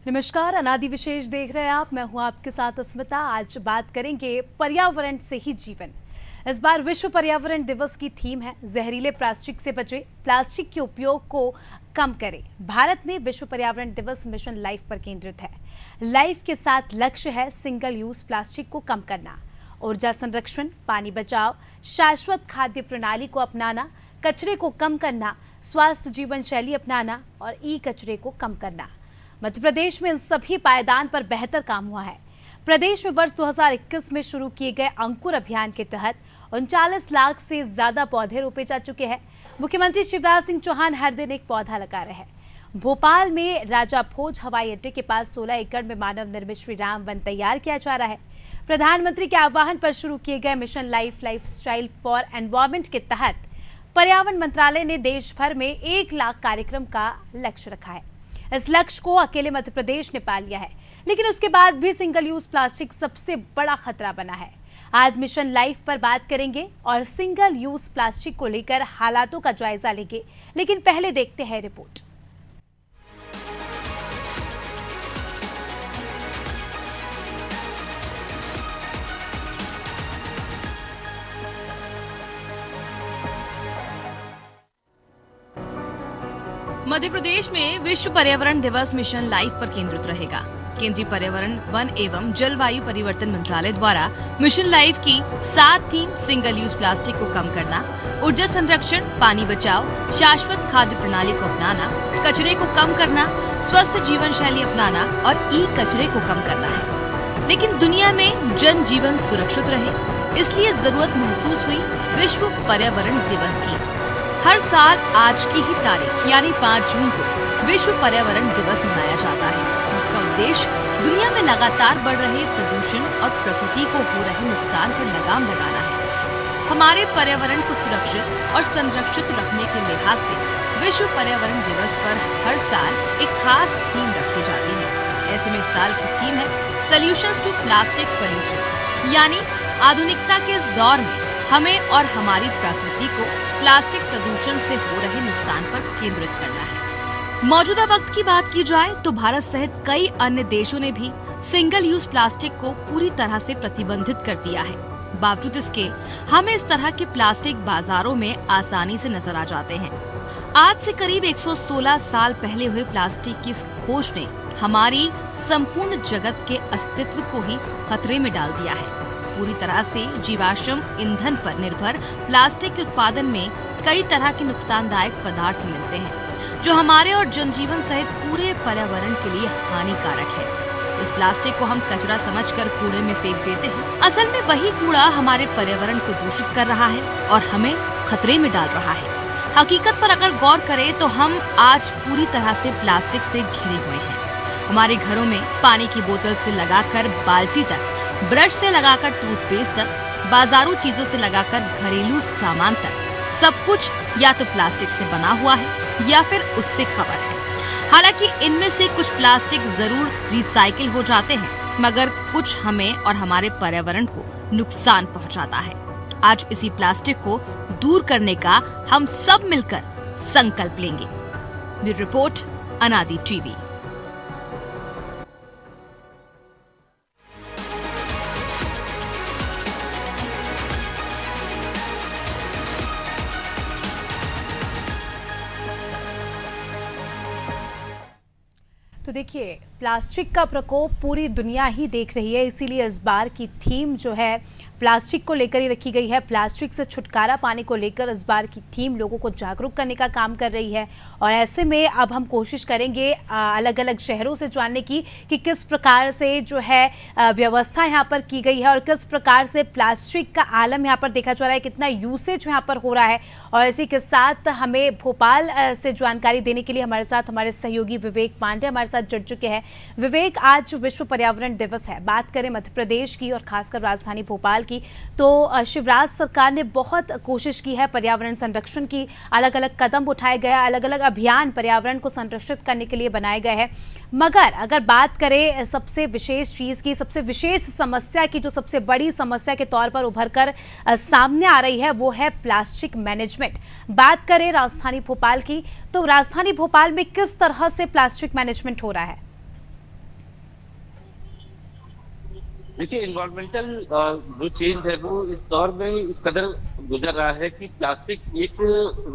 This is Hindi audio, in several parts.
नमस्कार, अनादि विशेष देख रहे हैं आप। मैं हूं आपके साथ अस्मिता। आज बात करेंगे पर्यावरण से ही जीवन। इस बार विश्व पर्यावरण दिवस की थीम है जहरीले प्लास्टिक से बचें, प्लास्टिक के उपयोग को कम करें। भारत में विश्व पर्यावरण दिवस मिशन लाइफ पर केंद्रित है। लाइफ के साथ लक्ष्य है सिंगल यूज प्लास्टिक को कम करना, ऊर्जा संरक्षण, पानी बचाव, शाश्वत खाद्य प्रणाली को अपनाना, कचरे को कम करना, स्वास्थ्य जीवन शैली अपनाना और ई कचरे को कम करना। मध्य प्रदेश में इन सभी पायदान पर बेहतर काम हुआ है। प्रदेश में वर्ष 2021 में शुरू किए गए अंकुर अभियान के तहत 39 लाख से ज्यादा पौधे रोपे जा चुके हैं। मुख्यमंत्री शिवराज सिंह चौहान हर दिन एक पौधा लगा रहे हैं। भोपाल में राजा भोज हवाई अड्डे के पास 16 एकड़ में मानव निर्मित श्री राम वन तैयार किया जा रहा है। प्रधानमंत्री के आह्वान पर शुरू किए गए मिशन लाइफस्टाइल फॉर एनवायरमेंट के तहत पर्यावरण मंत्रालय ने देश भर में 1 लाख कार्यक्रम का लक्ष्य रखा है। इस लक्ष्य को अकेले मध्य प्रदेश ने पा लिया है, लेकिन उसके बाद भी सिंगल यूज प्लास्टिक सबसे बड़ा खतरा बना है। आज मिशन लाइफ पर बात करेंगे और सिंगल यूज प्लास्टिक को लेकर हालातों का जायजा लेंगे, लेकिन पहले देखते हैं रिपोर्ट। मध्य प्रदेश में विश्व पर्यावरण दिवस मिशन लाइफ पर केंद्रित रहेगा। केंद्रीय पर्यावरण, वन एवं जलवायु परिवर्तन मंत्रालय द्वारा मिशन लाइफ की 7 थीम सिंगल यूज प्लास्टिक को कम करना, ऊर्जा संरक्षण, पानी बचाव, शाश्वत खाद्य प्रणाली को अपनाना, कचरे को कम करना, स्वस्थ जीवन शैली अपनाना और ई कचरे को कम करना है। लेकिन दुनिया में जन जीवन सुरक्षित रहे, इसलिए जरूरत महसूस हुई विश्व पर्यावरण दिवस की। हर साल आज की ही तारीख यानी 5 जून को विश्व पर्यावरण दिवस मनाया जाता है, जिसका उद्देश्य दुनिया में लगातार बढ़ रहे प्रदूषण और प्रकृति को हो रहे नुकसान पर लगाम लगाना है। हमारे पर्यावरण को सुरक्षित और संरक्षित रखने के लिहाज से विश्व पर्यावरण दिवस पर हर साल एक खास थीम रखी जाती है। ऐसे में साल की थीम है सॉल्यूशंस टू प्लास्टिक पॉल्यूशन, यानी आधुनिकता के इस दौर में हमें और हमारी प्रकृति को प्लास्टिक प्रदूषण से हो रहे नुकसान पर केंद्रित करना है। मौजूदा वक्त की बात की जाए तो भारत सहित कई अन्य देशों ने भी सिंगल यूज प्लास्टिक को पूरी तरह से प्रतिबंधित कर दिया है। बावजूद इसके हमें इस तरह के प्लास्टिक बाजारों में आसानी से नजर आ जाते हैं। आज से करीब 116 साल पहले हुए प्लास्टिक की इस खोज ने हमारी संपूर्ण जगत के अस्तित्व को ही खतरे में डाल दिया है। पूरी तरह से जीवाश्म ईंधन पर निर्भर प्लास्टिक के उत्पादन में कई तरह के नुकसानदायक पदार्थ मिलते हैं, जो हमारे और जनजीवन सहित पूरे पर्यावरण के लिए हानिकारक है। इस प्लास्टिक को हम कचरा समझकर कूड़े में फेंक देते हैं। असल में वही कूड़ा हमारे पर्यावरण को दूषित कर रहा है और हमें खतरे में डाल रहा है। हकीकत पर अगर गौर करें तो हम आज पूरी तरह से प्लास्टिक से घिरे हुए हैं। हमारे घरों में पानी की बोतल से लगाकर बाल्टी तक, ब्रश से लगाकर टूथपेस्ट तक, बाजारू चीजों से लगाकर घरेलू सामान तक, सब कुछ या तो प्लास्टिक से बना हुआ है या फिर उससे कवर है। हालांकि इनमें से कुछ प्लास्टिक जरूर रिसाइकिल हो जाते हैं, मगर कुछ हमें और हमारे पर्यावरण को नुकसान पहुंचाता है। आज इसी प्लास्टिक को दूर करने का हम सब मिलकर संकल्प लेंगे। ब्यूरो रिपोर्ट, अनादि टीवी। तो देखिए, प्लास्टिक का प्रकोप पूरी दुनिया ही देख रही है, इसीलिए इस बार की थीम जो है प्लास्टिक को लेकर ही रखी गई है। प्लास्टिक से छुटकारा पाने को लेकर इस बार की थीम लोगों को जागरूक करने का काम कर रही है। और ऐसे में अब हम कोशिश करेंगे अलग अलग शहरों से जानने की कि किस प्रकार से जो है व्यवस्था यहाँ पर की गई है और किस प्रकार से प्लास्टिक का आलम यहाँ पर देखा जा रहा है, कितना यूसेज यहाँ पर हो रहा है। और इसी के साथ हमें भोपाल से जानकारी देने के लिए हमारे साथ हमारे सहयोगी विवेक पांडे हमारे साथ जुड़ चुके हैं। विवेक, आज विश्व पर्यावरण दिवस है, बात करें मध्य प्रदेश की और खासकर राजधानी भोपाल की, तो शिवराज सरकार ने बहुत कोशिश की है पर्यावरण संरक्षण की। अलग अलग कदम उठाए गए, अलग अलग अभियान पर्यावरण को संरक्षित करने के लिए बनाए गए हैं। मगर अगर बात करें सबसे विशेष चीज़ की, सबसे विशेष समस्या की, जो सबसे बड़ी समस्या के तौर पर उभर कर सामने आ रही है, वो है प्लास्टिक मैनेजमेंट। बात करें राजधानी भोपाल की, तो राजधानी भोपाल में किस तरह से प्लास्टिक मैनेजमेंट हो रहा है? देखिए, इन्वायरमेंटल जो चेंज है वो इस दौर में इस कदर गुजर रहा है कि प्लास्टिक एक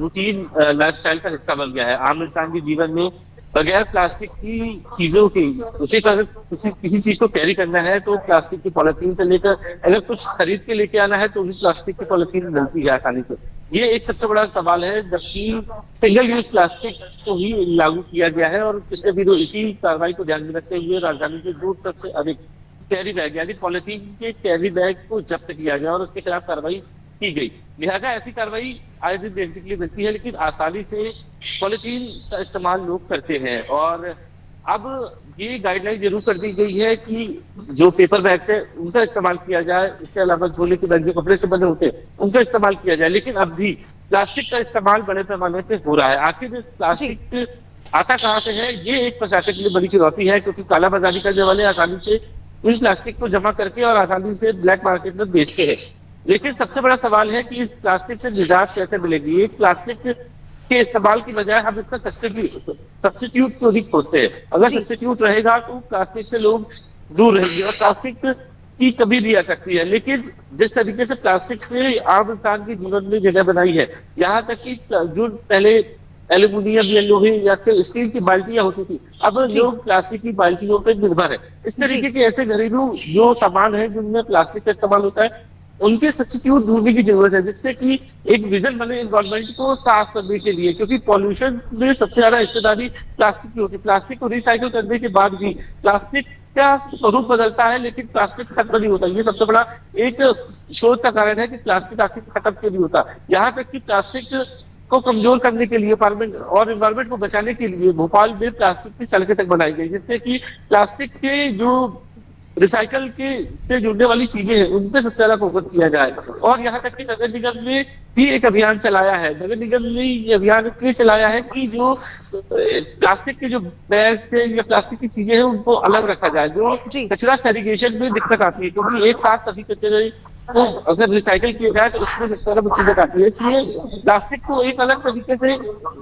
रूटीन लाइफस्टाइल का हिस्सा बन गया है। आम इंसान के जीवन में बगैर प्लास्टिक की चीजों की, उसे अगर किसी चीज को कैरी करना है तो प्लास्टिक की पॉलिथीन से लेकर अगर कुछ खरीद के लेके आना है तो भी प्लास्टिक की पॉलिथीन मिलती है आसानी से। ये एक सबसे बड़ा सवाल है, जबकि सिंगल यूज प्लास्टिक को ही लागू किया गया है और पिछले दिनों इसी कार्रवाई को ध्यान में रखते हुए राजधानी से 2 से अधिक कैरी बैग यानी पॉलिथीन के कैरी बैग को जब्त किया गया और उसके खिलाफ कार्रवाई की गई। लिहाजा ऐसी कार्रवाई आए दिन देखने के लिए मिलती है, लेकिन आसानी से पॉलिथीन का इस्तेमाल लोग करते हैं। और अब ये गाइडलाइन जरूर कर दी गई है कि जो पेपर बैग्स है उनका इस्तेमाल किया जाए, इसके अलावा झोले के बैग जो कपड़े से बने होते हैं उनका इस्तेमाल किया जाए, लेकिन अब भी प्लास्टिक का इस्तेमाल बड़े पैमाने पे हो रहा है। आखिर इस प्लास्टिक आता कहाँ से है, ये एक प्रशासन के लिए बड़ी चुनौती है, क्योंकि कालाबाजारी करने वाले आसानी से इन प्लास्टिक को जमा करके और आसानी से ब्लैक मार्केट में बेचते हैं। लेकिन सबसे बड़ा सवाल है कि इस प्लास्टिक से निजात कैसे मिलेगी। एक प्लास्टिक के इस्तेमाल की बजाय हम इसका सब्स्टिट्यूट क्यों नहीं खोजते हैं। अगर सब्स्टिट्यूट रहेगा तो प्लास्टिक से लोग दूर रहेंगे और प्लास्टिक की कभी भी आ सकती है। लेकिन जिस तरीके से प्लास्टिक ने आम इंसान के जीवन में जगह बनाई है, यहाँ तक कि जो पहले एल्यूमिनियम या लोहे या फिर स्टील की बाल्टियां होती थी, अब लोग प्लास्टिक की बाल्टियों पर निर्भर है। इस तरीके के ऐसे घरेलू जो सामान है जिनमें प्लास्टिक का इस्तेमाल होता है, उनके सब्स्टिट्यूट ढूंढने की जरूरत है, जिससे कि एक विजन बने इन्वायरमेंट को साफ करने के लिए, क्योंकि पॉल्यूशन में सबसे ज्यादा हिस्सेदारी प्लास्टिक की होती है। प्लास्टिक को रिसाइकिल करने के बाद भी प्लास्टिक का स्वरूप बदलता है, लेकिन प्लास्टिक खत्म नहीं होता। ये सबसे बड़ा एक शोध का कारण है कि प्लास्टिक आखिर खत्म क्यों नहीं होता। यहाँ तक कि प्लास्टिक को कमजोर करने के लिए और इन्वायरमेंट को बचाने के लिए भोपाल में प्लास्टिक की सड़कें तक बनाई गई, जिससे कि प्लास्टिक के जो रिसाइकल के से जुड़ने वाली चीजें हैं उन पे सबसे ज्यादा फोकस किया जाए। और यहाँ तक कि नगर निगम ने भी एक अभियान चलाया है। नगर निगम ने ये अभियान इसलिए चलाया है कि जो प्लास्टिक के जो बैग से या प्लास्टिक की चीजें हैं उनको अलग रखा जाए। जो कचरा सेग्रीगेशन में दिक्कत आती है, क्योंकि एक साथ सभी कचरे तो अगर रिसाइकिल किया जाए तो उसमें सबसे ज्यादा मुसीबत आती है। इसलिए प्लास्टिक को एक अलग तरीके से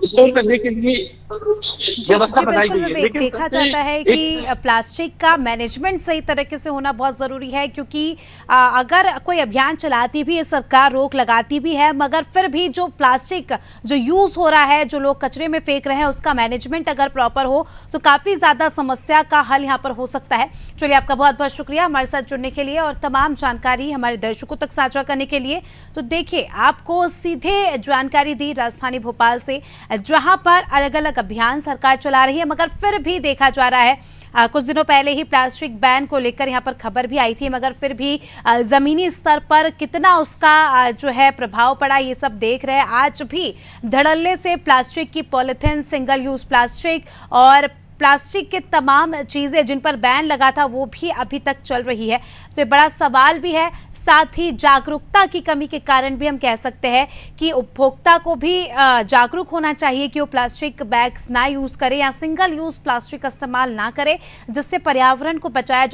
स्टोर करने के लिए व्यवस्था बनाई गई है। लेकिन देखा जाता है कि प्लास्टिक का मैनेजमेंट सही तरीके से होना बहुत जरूरी है, क्योंकि अगर कोई अभियान चलाती भी है सरकार, रोक लगाती भी है, मगर फिर भी जो प्लास्टिक जो यूज हो रहा है, जो लोग कचरे में फेंक रहे हैं, उसका मैनेजमेंट अगर प्रॉपर हो तो काफी ज्यादा समस्या का हल यहाँ पर हो सकता है। चलिए, आपका बहुत बहुत शुक्रिया हमारे साथ जुड़ने के लिए और तमाम जानकारी हमारे दर्शकों तक साझा करने के लिए। तो देखिए, आपको सीधे जानकारी दी राजधानी भोपाल से, जहां पर अलग अलग अभियान सरकार चला रही है, मगर फिर भी देखा जा रहा है कुछ दिनों पहले ही प्लास्टिक बैन को लेकर यहाँ पर खबर भी आई थी, मगर फिर भी ज़मीनी स्तर पर कितना उसका जो है प्रभाव पड़ा, ये सब देख रहे हैं। आज भी धड़ल्ले से प्लास्टिक की पॉलिथीन, सिंगल यूज़ प्लास्टिक और प्लास्टिक के तमाम चीज़ें जिन पर बैन लगा था वो भी अभी तक चल रही है। तो ये बड़ा सवाल भी है, साथ ही जागरूकता की कमी के कारण भी हम कह सकते हैं कि उपभोक्ता को भी जागरूक होना चाहिए कि वो प्लास्टिक बैग्स ना यूज़ करे या सिंगल यूज़ प्लास्टिक का इस्तेमाल ना करे, जिससे पर्यावरण को बचाया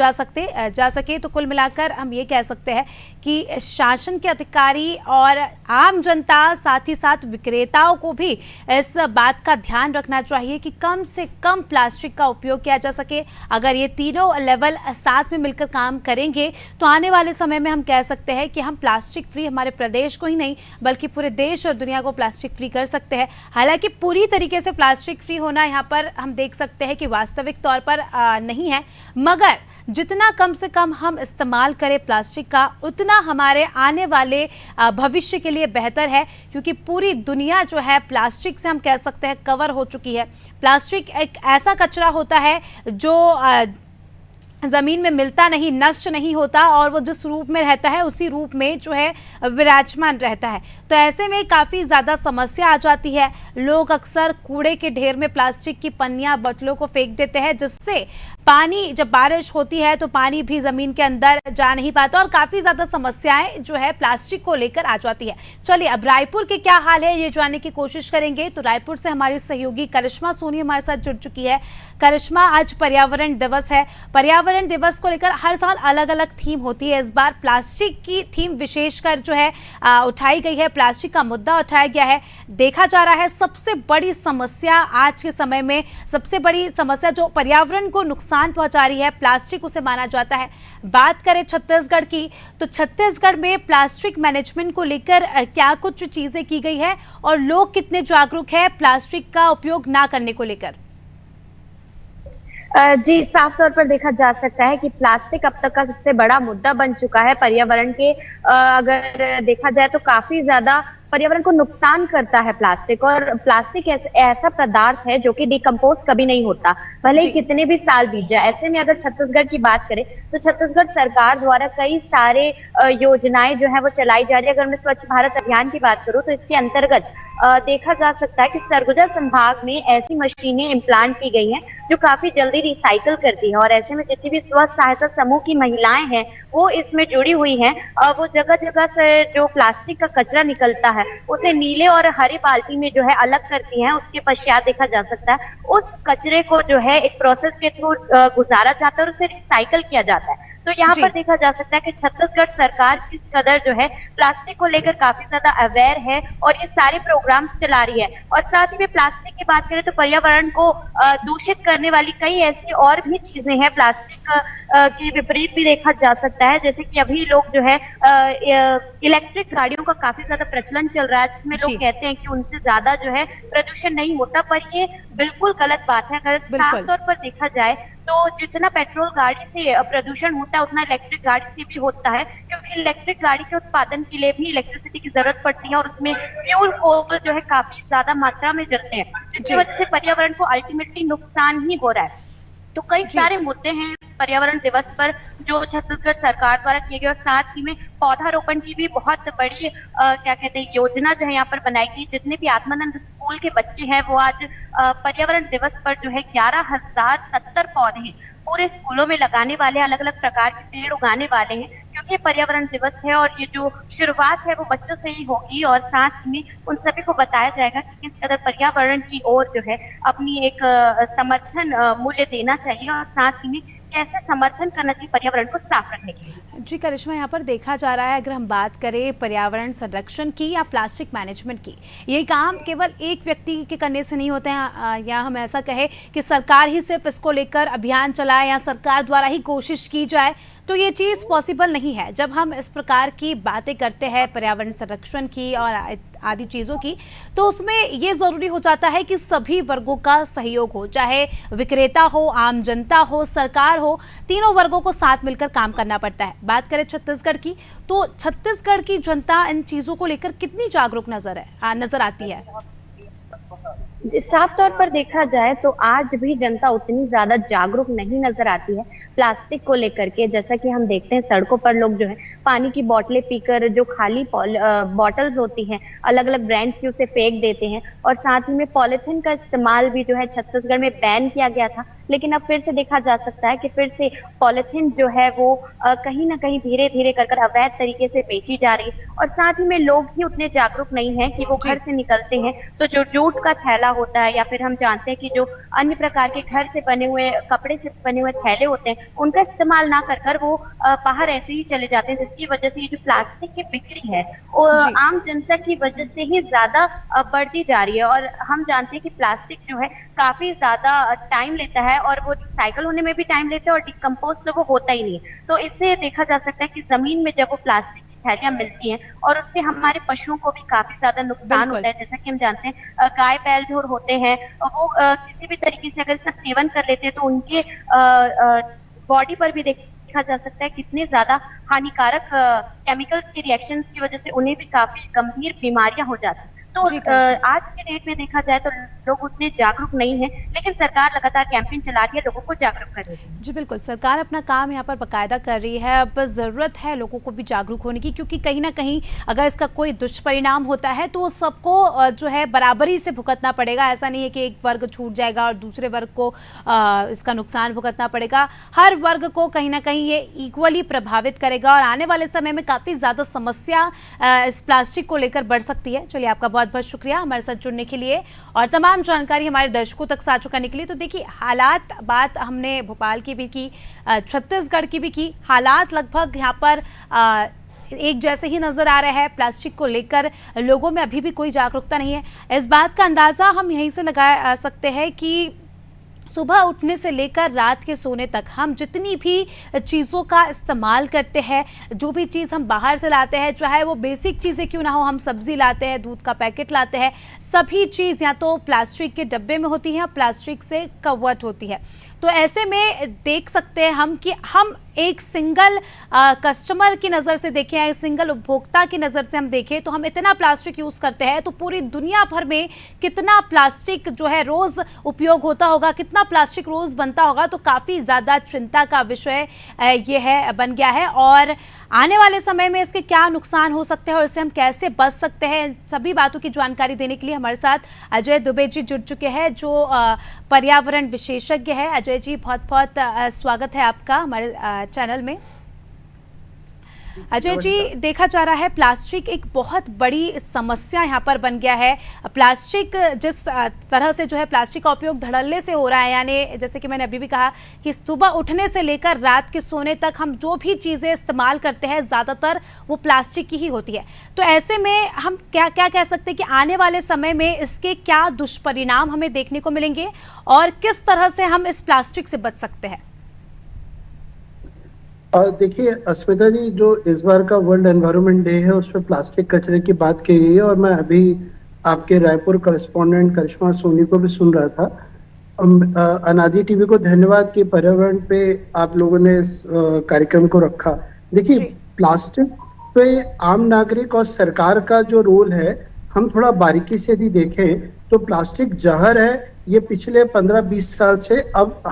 जा सके। तो कुल मिलाकर हम ये कह सकते हैं कि शासन के अधिकारी और आम जनता, साथ ही साथ विक्रेताओं को भी इस बात का ध्यान रखना चाहिए कि कम से कम प्लास्टिक का उपयोग किया जा सके। अगर ये तीनों लेवल साथ में मिलकर काम करेंगे तो आने वाले समय में हम कह सकते हैं कि हम प्लास्टिक फ्री हमारे प्रदेश को ही नहीं बल्कि पूरे देश और दुनिया को प्लास्टिक फ्री कर सकते हैं। हालांकि पूरी तरीके से प्लास्टिक फ्री होना यहाँ पर हम देख सकते हैं कि वास्तविक तौर पर नहीं है, मगर जितना कम से कम हम इस्तेमाल करें प्लास्टिक का, उतना हमारे आने वाले भविष्य के लिए बेहतर है, क्योंकि पूरी दुनिया जो है प्लास्टिक से हम कह सकते हैं कवर हो चुकी है। प्लास्टिक एक ऐसा कचरा होता है जो ज़मीन में मिलता नहीं, नष्ट नहीं होता, और वो जिस रूप में रहता है उसी रूप में जो है विराजमान रहता है। तो ऐसे में काफ़ी ज़्यादा समस्या आ जाती है। लोग अक्सर कूड़े के ढेर में प्लास्टिक की पन्नियाँ, बटलों को फेंक देते हैं, जिससे पानी, जब बारिश होती है तो पानी भी ज़मीन के अंदर जा नहीं पाता और काफ़ी ज़्यादा समस्याएं जो है प्लास्टिक को लेकर आ जाती है। चलिए, अब रायपुर के क्या हाल है ये जानने की कोशिश करेंगे। तो रायपुर से हमारी सहयोगी करिश्मा सोनी हमारे साथ जुड़ चुकी है। करिश्मा, आज पर्यावरण दिवस है। पर्यावरण दिवस को लेकर हर साल अलग अलग थीम होती है। इस बार प्लास्टिक की थीम विशेषकर जो है उठाई गई है, प्लास्टिक का मुद्दा उठाया गया है। देखा जा रहा है सबसे बड़ी समस्या आज के समय में, सबसे बड़ी समस्या जो पर्यावरण को नुकसान नुकसान पहुंचा रही है प्लास्टिक, उसे माना जाता है। बात करें छत्तीसगढ़ की, तो छत्तीसगढ़ में प्लास्टिक मैनेजमेंट को लेकर क्या कुछ चीजें की गई है और लोग कितने जागरूक हैं प्लास्टिक का उपयोग ना करने को लेकर? जी, साफ तौर पर देखा जा सकता है कि प्लास्टिक अब तक का सबसे बड़ा मुद्दा बन चुका है पर्यावरण के। अगर देखा जाए तो काफी ज्यादा पर्यावरण को नुकसान करता है प्लास्टिक, और प्लास्टिक ऐसा पदार्थ है जो कि डिकम्पोज कभी नहीं होता, भले ही कितने भी साल बीत जाए। ऐसे में अगर छत्तीसगढ़ की बात करें तो छत्तीसगढ़ सरकार द्वारा कई सारे योजनाएं जो है वो चलाई जा रही है। अगर मैं स्वच्छ भारत अभियान की बात करूं तो इसके अंतर्गत देखा जा सकता है कि सरगुजा संभाग में ऐसी मशीनें इम्प्लांट की गई हैं जो काफी जल्दी रिसाइकल करती है, और ऐसे में जितनी भी स्व सहायता समूह की महिलाएं हैं वो इसमें जुड़ी हुई हैं। वो जगह जगह से जो प्लास्टिक का कचरा निकलता है उसे नीले और हरे बाल्टी में जो है अलग करती हैं। उसके पश्चात देखा जा सकता है उस कचरे को जो है एक प्रोसेस के थ्रू गुजारा जाता है और उसे रिसाइकल किया जाता है। तो यहाँ पर देखा जा सकता है कि छत्तीसगढ़ सरकार किस कदर जो है प्लास्टिक को लेकर काफी ज्यादा अवेयर है और ये सारे प्रोग्राम चला रही है। और साथ ही में प्लास्टिक की बात करें तो पर्यावरण को दूषित करने वाली कई ऐसी और भी चीजें हैं प्लास्टिक के विपरीत भी देखा जा सकता है। जैसे कि अभी लोग जो है इलेक्ट्रिक गाड़ियों का काफी ज्यादा प्रचलन चल रहा है, जिसमें लोग कहते हैं कि उनसे ज्यादा जो है प्रदूषण नहीं होता, पर ये बिल्कुल गलत बात है। अगर साफ तौर पर देखा जाए तो जितना पेट्रोल गाड़ी से प्रदूषण होता है उतना इलेक्ट्रिक गाड़ी से भी होता है, क्योंकि इलेक्ट्रिक गाड़ी के उत्पादन के लिए भी इलेक्ट्रिसिटी की जरूरत पड़ती है और उसमें फ्यूल कोल जो है काफी ज्यादा मात्रा में जलते हैं, जिसकी वजह से पर्यावरण को अल्टीमेटली नुकसान ही हो रहा है। तो कई सारे मुद्दे हैं पर्यावरण दिवस पर जो छत्तीसगढ़ सरकार द्वारा किए गए, और साथ ही में पौधारोपण की भी बहुत बड़ी क्या कहते हैं योजना जो है यहाँ पर बनाई गई। जितने भी आत्मानंद स्कूल के बच्चे हैं वो आज पर्यावरण दिवस पर जो है 11,070 पौधे पूरे स्कूलों में लगाने वाले, अलग अलग प्रकार के पेड़ उगाने वाले हैं, क्योंकि पर्यावरण दिवस है और ये जो शुरुआत है वो बच्चों से ही होगी। और साथ में उन सभी को बताया जाएगा कि किस कदर पर्यावरण की ओर जो है अपनी एक समर्थन मूल्य देना चाहिए और साथ ही में कैसे समर्थन करना चाहिए पर्यावरण को साफ रखने के लिए। जी करिश्मा, यहाँ पर देखा जा रहा है, अगर हम बात करें पर्यावरण संरक्षण की या प्लास्टिक मैनेजमेंट की, ये काम केवल एक व्यक्ति के करने से नहीं होते हैं, या हम ऐसा कहें कि सरकार ही सिर्फ इसको लेकर अभियान चलाए या सरकार द्वारा ही कोशिश की जाए तो ये चीज़ पॉसिबल नहीं है। जब हम इस प्रकार की बातें करते हैं पर्यावरण संरक्षण की और आदि चीज़ों की, तो उसमें ये ज़रूरी हो जाता है कि सभी वर्गों का सहयोग हो, चाहे विक्रेता हो, आम जनता हो, सरकार हो, तीनों वर्गों को साथ मिलकर काम करना पड़ता है। बात करें छत्तीसगढ़ की, तो छत्तीसगढ़ की जनता इन चीज़ों को लेकर कितनी जागरूक नजर आती है? साफ तौर पर देखा जाए तो आज भी जनता उतनी ज्यादा जागरूक नहीं नजर आती है प्लास्टिक को लेकर के। जैसा कि हम देखते हैं सड़कों पर लोग जो है पानी की बोतलें पीकर जो खाली बॉटल्स होती हैं अलग अलग ब्रांड्स की उसे फेंक देते हैं, और साथ ही में पॉलिथीन का इस्तेमाल भी जो है छत्तीसगढ़ में बैन किया गया था, लेकिन अब फिर से देखा जा सकता है कि फिर से पॉलिथीन जो है वो कहीं ना कहीं धीरे धीरे कर अवैध तरीके से बेची जा रही है। और साथ ही में लोग ही उतने जागरूक नहीं है कि वो घर से निकलते हैं तो जो जूट का थैला होता है या फिर हम जानते हैं कि जो अन्य प्रकार के घर से बने हुए कपड़े से बने हुए थैले होते हैं उनका इस्तेमाल ना कर वो बाहर ऐसे ही चले जाते हैं, जिसकी वजह से ये जो प्लास्टिक की बिक्री है वो आम जनता की वजह से ही ज्यादा बढ़ती जा रही है। और हम जानते हैं कि प्लास्टिक जो है काफी ज्यादा टाइम लेता है और वो रिसाइकल होने में भी टाइम लेता है और डिकम्पोज तो वो होता ही नहीं है। तो इससे देखा जा सकता है कि जमीन में जब वो प्लास्टिक थैलियां मिलती हैं और उससे हमारे पशुओं को भी काफी ज्यादा नुकसान होता है। जैसा कि हम जानते हैं गाय बैल जो होते हैं वो किसी भी तरीके से अगर इसका सेवन कर लेते हैं तो उनके बॉडी पर भी देखा जा सकता है कितने ज्यादा हानिकारक केमिकल्स के रिएक्शंस की वजह से उन्हें भी काफी गंभीर बीमारियां हो जाती हैं। तो आज के डेट में देखा जाए तो लोग उतने जागरूक नहीं हैं, लेकिन सरकार लगातार कैंपेन चला रही है लोगों को जागरूक कर रही है। जी बिल्कुल, सरकार अपना काम यहाँ पर बाकायदा कर रही है। अब ज़रूरत है लोगों को भी जागरूक होने की, क्योंकि कहीं ना कहीं अगर इसका कोई दुष्परिणाम होता है तो सबको जो है बराबरी से भुगतना पड़ेगा। ऐसा नहीं है कि एक वर्ग छूट जाएगा और दूसरे वर्ग को इसका नुकसान भुगतना पड़ेगा। हर वर्ग को कहीं ना कहीं ये इक्वली प्रभावित करेगा और आने वाले समय में काफ़ी ज़्यादा समस्या इस प्लास्टिक को लेकर बढ़ सकती है। चलिए, आपका बहुत बहुत शुक्रिया हमारे साथ जुड़ने के लिए और तमाम जानकारी हमारे दर्शकों तक साझा करने के लिए। तो देखिए, हालात बात हमने भोपाल की भी की, छत्तीसगढ़ की भी की, हालात लगभग यहाँ पर एक जैसे ही नजर आ रहे हैं। प्लास्टिक को लेकर लोगों में अभी भी कोई जागरूकता नहीं है। इस बात का अंदाजा हम यहीं से लगा सकते हैं कि सुबह उठने से लेकर रात के सोने तक हम जितनी भी चीज़ों का इस्तेमाल करते हैं, जो भी चीज़ हम बाहर से लाते हैं, चाहे वो बेसिक चीज़ें क्यों ना हो, हम सब्जी लाते हैं, दूध का पैकेट लाते हैं, सभी चीज़ या तो प्लास्टिक के डब्बे में होती है या प्लास्टिक से कवर्ड होती है। तो ऐसे में देख सकते हैं हम कि हम एक सिंगल कस्टमर की नज़र से देखें या सिंगल उपभोक्ता की नज़र से हम देखें तो हम इतना प्लास्टिक यूज़ करते हैं, तो पूरी दुनिया भर में कितना प्लास्टिक जो है रोज़ उपयोग होता होगा, कितना प्लास्टिक रोज़ बनता होगा, तो काफ़ी ज़्यादा चिंता का विषय ये है बन गया है। और आने वाले समय में इसके क्या नुकसान हो सकते हैं और इससे हम कैसे बच सकते हैं, सभी बातों की जानकारी देने के लिए हमारे साथ अजय दुबे जी जुड़ चुके हैं, जो पर्यावरण विशेषज्ञ है। अजय जी, बहुत बहुत स्वागत है आपका हमारे चैनल में। अजय जी, देखा जा रहा है प्लास्टिक एक बहुत बड़ी समस्या यहाँ पर बन गया है। प्लास्टिक जिस तरह से जो है प्लास्टिक का उपयोग धड़ल्ले से हो रहा है, यानी जैसे कि मैंने अभी भी कहा कि सुबह उठने से लेकर रात के सोने तक हम जो भी चीज़ें इस्तेमाल करते हैं ज़्यादातर वो प्लास्टिक की ही होती है। तो ऐसे में हम क्या क्या कह सकते हैं कि आने वाले समय में इसके क्या दुष्परिणाम हमें देखने को मिलेंगे और किस तरह से हम इस प्लास्टिक से बच सकते हैं? देखिए अस्मिता जी, जो इस बार का वर्ल्ड एनवायरनमेंट डे है उस पर प्लास्टिक कचरे की बात की गई है और मैं अभी आपके रायपुर करेस्पॉन्डेंट करिश्मा सोनी को भी सुन रहा था। अनाजी टीवी को धन्यवाद कि पर्यावरण पे आप लोगों ने इस कार्यक्रम को रखा। देखिए, प्लास्टिक पे आम नागरिक और सरकार का जो रोल है, हम थोड़ा बारीकी से यदि देखें तो प्लास्टिक जहर है, ये पिछले 15-20 साल से अब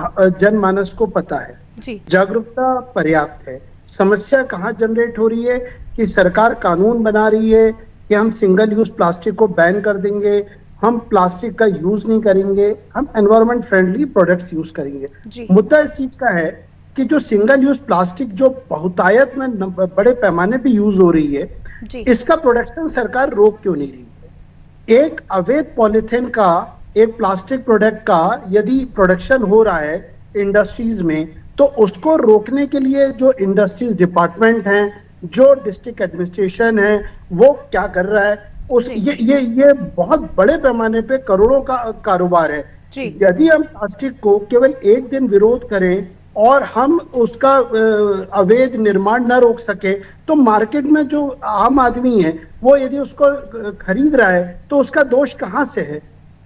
जनमानस को पता है। जागरूकता पर्याप्त है। समस्या कहाँ जनरेट हो रही है कि सरकार कानून बना रही है कि हम सिंगल यूज प्लास्टिक को बैन कर देंगे, हम प्लास्टिक का यूज नहीं करेंगे, हम एनवायरमेंट फ्रेंडली प्रोडक्ट्स यूज करेंगे। मुद्दा इस चीज का है कि जो सिंगल यूज प्लास्टिक जो बहुतायत में बड़े पैमाने पे यूज हो रही है, इसका प्रोडक्शन सरकार रोक क्यों नहीं रही है? एक अवैध पॉलिथीन का, एक प्लास्टिक प्रोडक्ट का यदि प्रोडक्शन हो रहा है इंडस्ट्रीज में, तो उसको रोकने के लिए जो इंडस्ट्रीज डिपार्टमेंट हैं, जो डिस्ट्रिक्ट एडमिनिस्ट्रेशन है, वो क्या कर रहा है? ये बहुत बड़े पैमाने पे करोड़ों का कारोबार है। यदि हम प्लास्टिक को केवल एक दिन विरोध करें और हम उसका अवैध निर्माण न रोक सके, तो मार्केट में जो आम आदमी है वो यदि उसको खरीद रहा है तो उसका दोष कहाँ से है?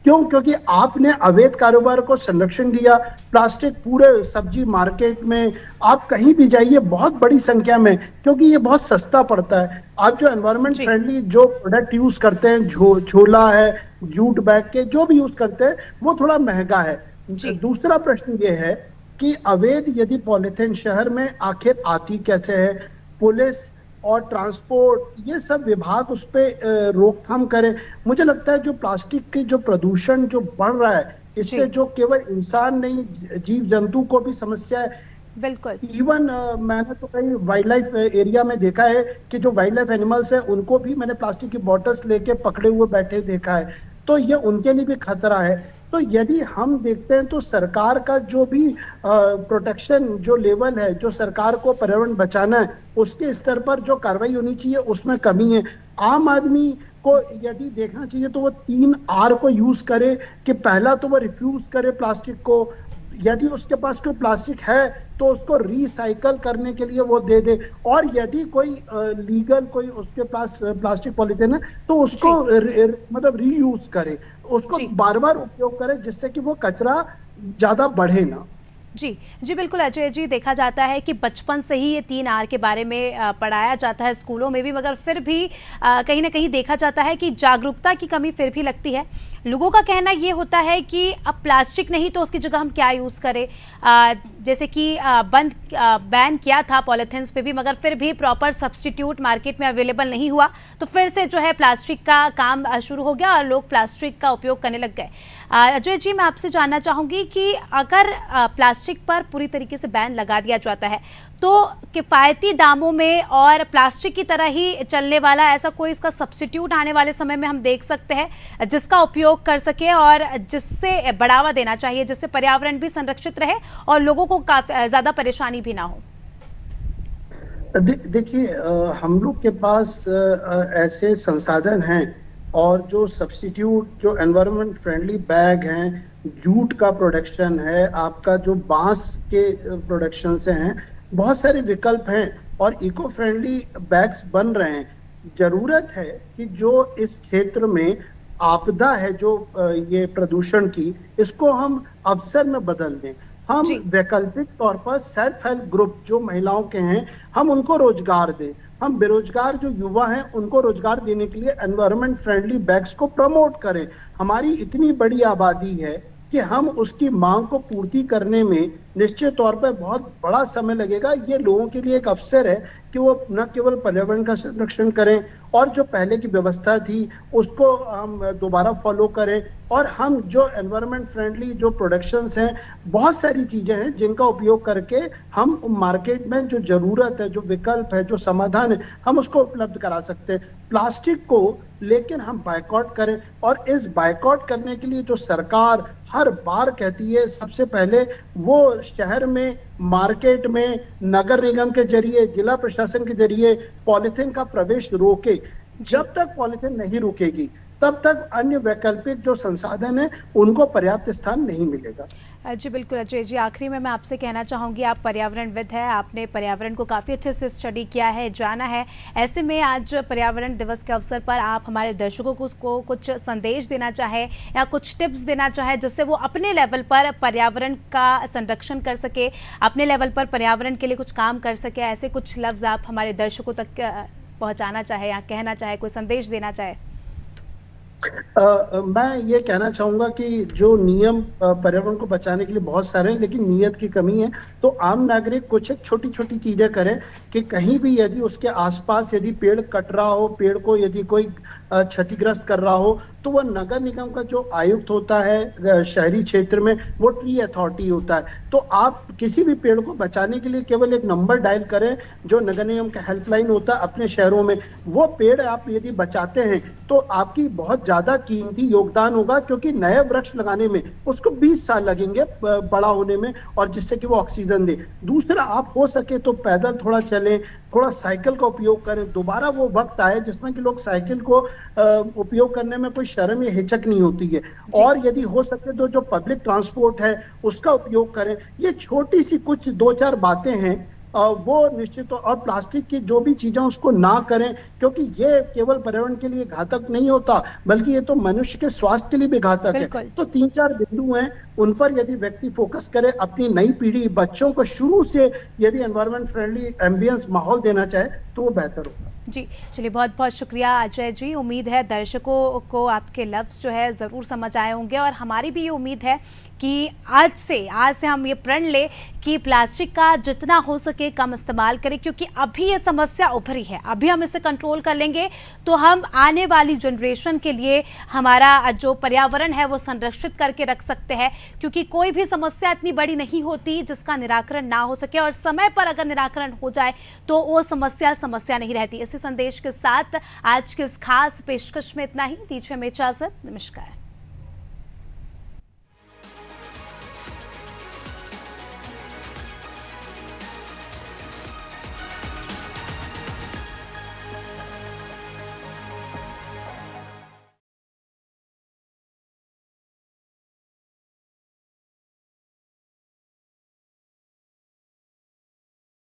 क्यों? क्योंकि आपने अवैध कारोबार को संरक्षण दिया। प्लास्टिक पूरे सब्जी मार्केट में आप कहीं भी जाइए बहुत बड़ी संख्या में, क्योंकि ये बहुत सस्ता पड़ता है। आप जो एनवायरमेंट फ्रेंडली जो प्रोडक्ट यूज करते हैं, झोला है, जूट बैग के जो भी यूज करते हैं, वो थोड़ा महंगा है। दूसरा प्रश्न ये है कि अवैध यदि पॉलिथीन शहर में आखिर आती कैसे है? पुलिस और ट्रांसपोर्ट, ये सब विभाग उस पे रोकथाम करें। मुझे लगता है जो प्लास्टिक के जो प्रदूषण जो बढ़ रहा है, इससे जो केवल इंसान नहीं, जीव जंतु को भी समस्या है। बिल्कुल। इवन मैंने तो कई वाइल्ड लाइफ एरिया में देखा है कि जो वाइल्ड लाइफ एनिमल्स है उनको भी मैंने प्लास्टिक की बॉटल्स लेके पकड़े हुए बैठे देखा है, तो ये उनके लिए भी खतरा है। तो यदि हम देखते हैं तो सरकार का जो भी प्रोटेक्शन जो लेवल है, जो सरकार को पर्यावरण बचाना है, उसके स्तर पर जो कार्रवाई होनी चाहिए उसमें कमी है। आम आदमी को यदि देखना चाहिए तो वो 3R को यूज करे कि पहला तो वो रिफ्यूज करे प्लास्टिक को, यदि उसके पास कोई प्लास्टिक है तो उसको रिसाइकल करने के लिए वो दे दे, और यदि कोई लीगल कोई उसके पास प्लास्टिक पॉलिथीन है तो उसको मतलब रीयूज करे, उसको बार बार उपयोग करे, जिससे कि वो कचरा ज्यादा बढ़े ना। जी बिल्कुल अजय जी, देखा जाता है कि बचपन से ही ये 3R के बारे में पढ़ाया जाता है स्कूलों में भी, मगर फिर भी कहीं ना कहीं देखा जाता है कि जागरूकता की कमी फिर भी लगती है। लोगों का कहना ये होता है कि अब प्लास्टिक नहीं तो उसकी जगह हम क्या यूज़ करें। जैसे कि बैन किया था पॉलीथीन्स पे भी, मगर फिर भी प्रॉपर सब्स्टिट्यूट मार्केट में अवेलेबल नहीं हुआ, तो फिर से जो है प्लास्टिक का काम शुरू हो गया और लोग प्लास्टिक का उपयोग करने लग गए। अजय जी, मैं आपसे जानना चाहूँगी कि अगर प्लास्टिक पर पूरी तरीके से बैन लगा दिया जाता है तो किफ़ायती दामों में और प्लास्टिक की तरह ही चलने वाला ऐसा कोई इसका सब्स्टिट्यूट आने वाले समय में हम देख सकते हैं जिसका उपयोग कर सके और जिससे बढ़ावा देना चाहिए, जिससे पर्यावरण भी संरक्षित रहे और लोगों को काफी ज़्यादा परेशानी भी ना हो? देखिए, हम लोग के पास ऐसे संसाधन हैं और जो सब्स्टिट्यूट जो एनवायरनमेंट फ्रेंडली बैग हैं, जूट का प्रोडक्शन है, आपका जो बांस के प्रोडक्शन से हैं, बहुत सारे विकल्प हैं और इको फ्रेंडली बैग्स बन रहे हैं। जरूरत है कि जो इस क्षेत्र में आपदा है, जो ये प्रदूषण की, इसको हम अवसर में बदल दें। हम जी। वैकल्पिक तौर पर सेल्फ हेल्प ग्रुप जो महिलाओं के हैं, हम उनको रोजगार दें। हम बेरोजगार जो युवा हैं उनको रोजगार देने के लिए एनवायरनमेंट फ्रेंडली बैग्स को प्रमोट करें। हमारी इतनी बड़ी आबादी है कि हम उसकी मांग को पूर्ति करने में निश्चित तौर पर बहुत बड़ा समय लगेगा। ये लोगों के लिए एक अवसर है कि वो न केवल पर्यावरण का संरक्षण करें और जो पहले की व्यवस्था थी उसको हम दोबारा फॉलो करें, और हम जो एनवायरनमेंट फ्रेंडली जो प्रोडक्शंस हैं, बहुत सारी चीजें हैं जिनका उपयोग करके हम मार्केट में जो जरूरत है, जो विकल्प है, जो समाधान है, हम उसको उपलब्ध करा सकते हैं। प्लास्टिक को लेकिन हम बायकॉट करें, और इस बायकॉट करने के लिए जो सरकार हर बार कहती है, सबसे पहले वो शहर में, मार्केट में, नगर निगम के जरिए, जिला प्रशासन के जरिए पॉलिथीन का प्रवेश रोके। जब तक पॉलिथीन नहीं रुकेगी तब तक अन्य वैकल्पिक जो संसाधन है उनको पर्याप्त स्थान नहीं मिलेगा। जी बिल्कुल अजय जी, आखिरी में मैं आपसे कहना चाहूँगी, आप पर्यावरणविद हैं, आपने पर्यावरण को काफ़ी अच्छे से स्टडी किया है, जाना है। ऐसे में आज पर्यावरण दिवस के अवसर पर आप हमारे दर्शकों को कुछ संदेश देना चाहे या कुछ टिप्स देना चाहे जिससे वो अपने लेवल पर पर्यावरण का संरक्षण कर सके, अपने लेवल पर पर्यावरण के लिए कुछ काम कर सके, ऐसे कुछ लफ्ज़ आप हमारे दर्शकों तक पहुँचाना चाहे या कहना चाहे, कोई संदेश देना चाहे? मैं ये कहना चाहूंगा कि जो नियम पर्यावरण को बचाने के लिए बहुत सारे हैं, लेकिन नीयत की कमी है। तो आम नागरिक कुछ छोटी छोटी चीजें करें कि कहीं भी यदि उसके आसपास यदि पेड़ कट रहा हो, पेड़ को यदि कोई क्षतिग्रस्त कर रहा हो, तो वह नगर निगम का जो आयुक्त होता है शहरी क्षेत्र में, वो ट्री अथॉरिटी होता है। तो आप किसी भी पेड़ को बचाने के लिए केवल एक नंबर डायल करें जो नगर निगम का हेल्पलाइन होता है अपने शहरों में। वो पेड़ आप यदि बचाते हैं तो आपकी बहुत ज्यादा कीमती योगदान होगा, क्योंकि नए वृक्ष लगाने में उसको 20 साल लगेंगे बड़ा होने में, और जिससे कि वो ऑक्सीजन दे। दूसरा, आप हो सके तो पैदल थोड़ा चलें, थोड़ा साइकिल का उपयोग करें। दोबारा वो वक्त आए जिसमें कि लोग साइकिल को उपयोग करने में कोई शर्म या हिचक नहीं होती है, और यदि हो सके तो जो पब्लिक ट्रांसपोर्ट है उसका उपयोग करें। ये छोटी सी कुछ 2-4 बातें हैं, वो निश्चित। और प्लास्टिक की जो भी चीजें उसको ना करें, क्योंकि ये केवल पर्यावरण के लिए घातक नहीं होता, बल्कि ये तो मनुष्य के स्वास्थ्य के लिए भी घातक है। तो 3-4 बिंदु हैं, उन पर यदि व्यक्ति फोकस करे, अपनी नई पीढ़ी, बच्चों को शुरू से यदि एनवायरनमेंट फ्रेंडली एम्बियंस माहौल देना चाहे तो वो बेहतर होगा। जी चलिए, बहुत बहुत शुक्रिया अजय जी। उम्मीद है दर्शकों को आपके लफ्ज़ जो है ज़रूर समझ आए होंगे, और हमारी भी ये उम्मीद है कि आज से हम ये प्रण लें कि प्लास्टिक का जितना हो सके कम इस्तेमाल करें, क्योंकि अभी ये समस्या उभरी है। अभी हम इसे कंट्रोल कर लेंगे तो हम आने वाली जनरेशन के लिए हमारा जो पर्यावरण है वो संरक्षित करके रख सकते हैं, क्योंकि कोई भी समस्या इतनी बड़ी नहीं होती जिसका निराकरण ना हो सके, और समय पर अगर निराकरण हो जाए तो वो समस्या नहीं रहती। इसी संदेश के साथ आज के इस खास पेशकश में इतना ही। दीजिए हमें इजाजत। नमस्कार।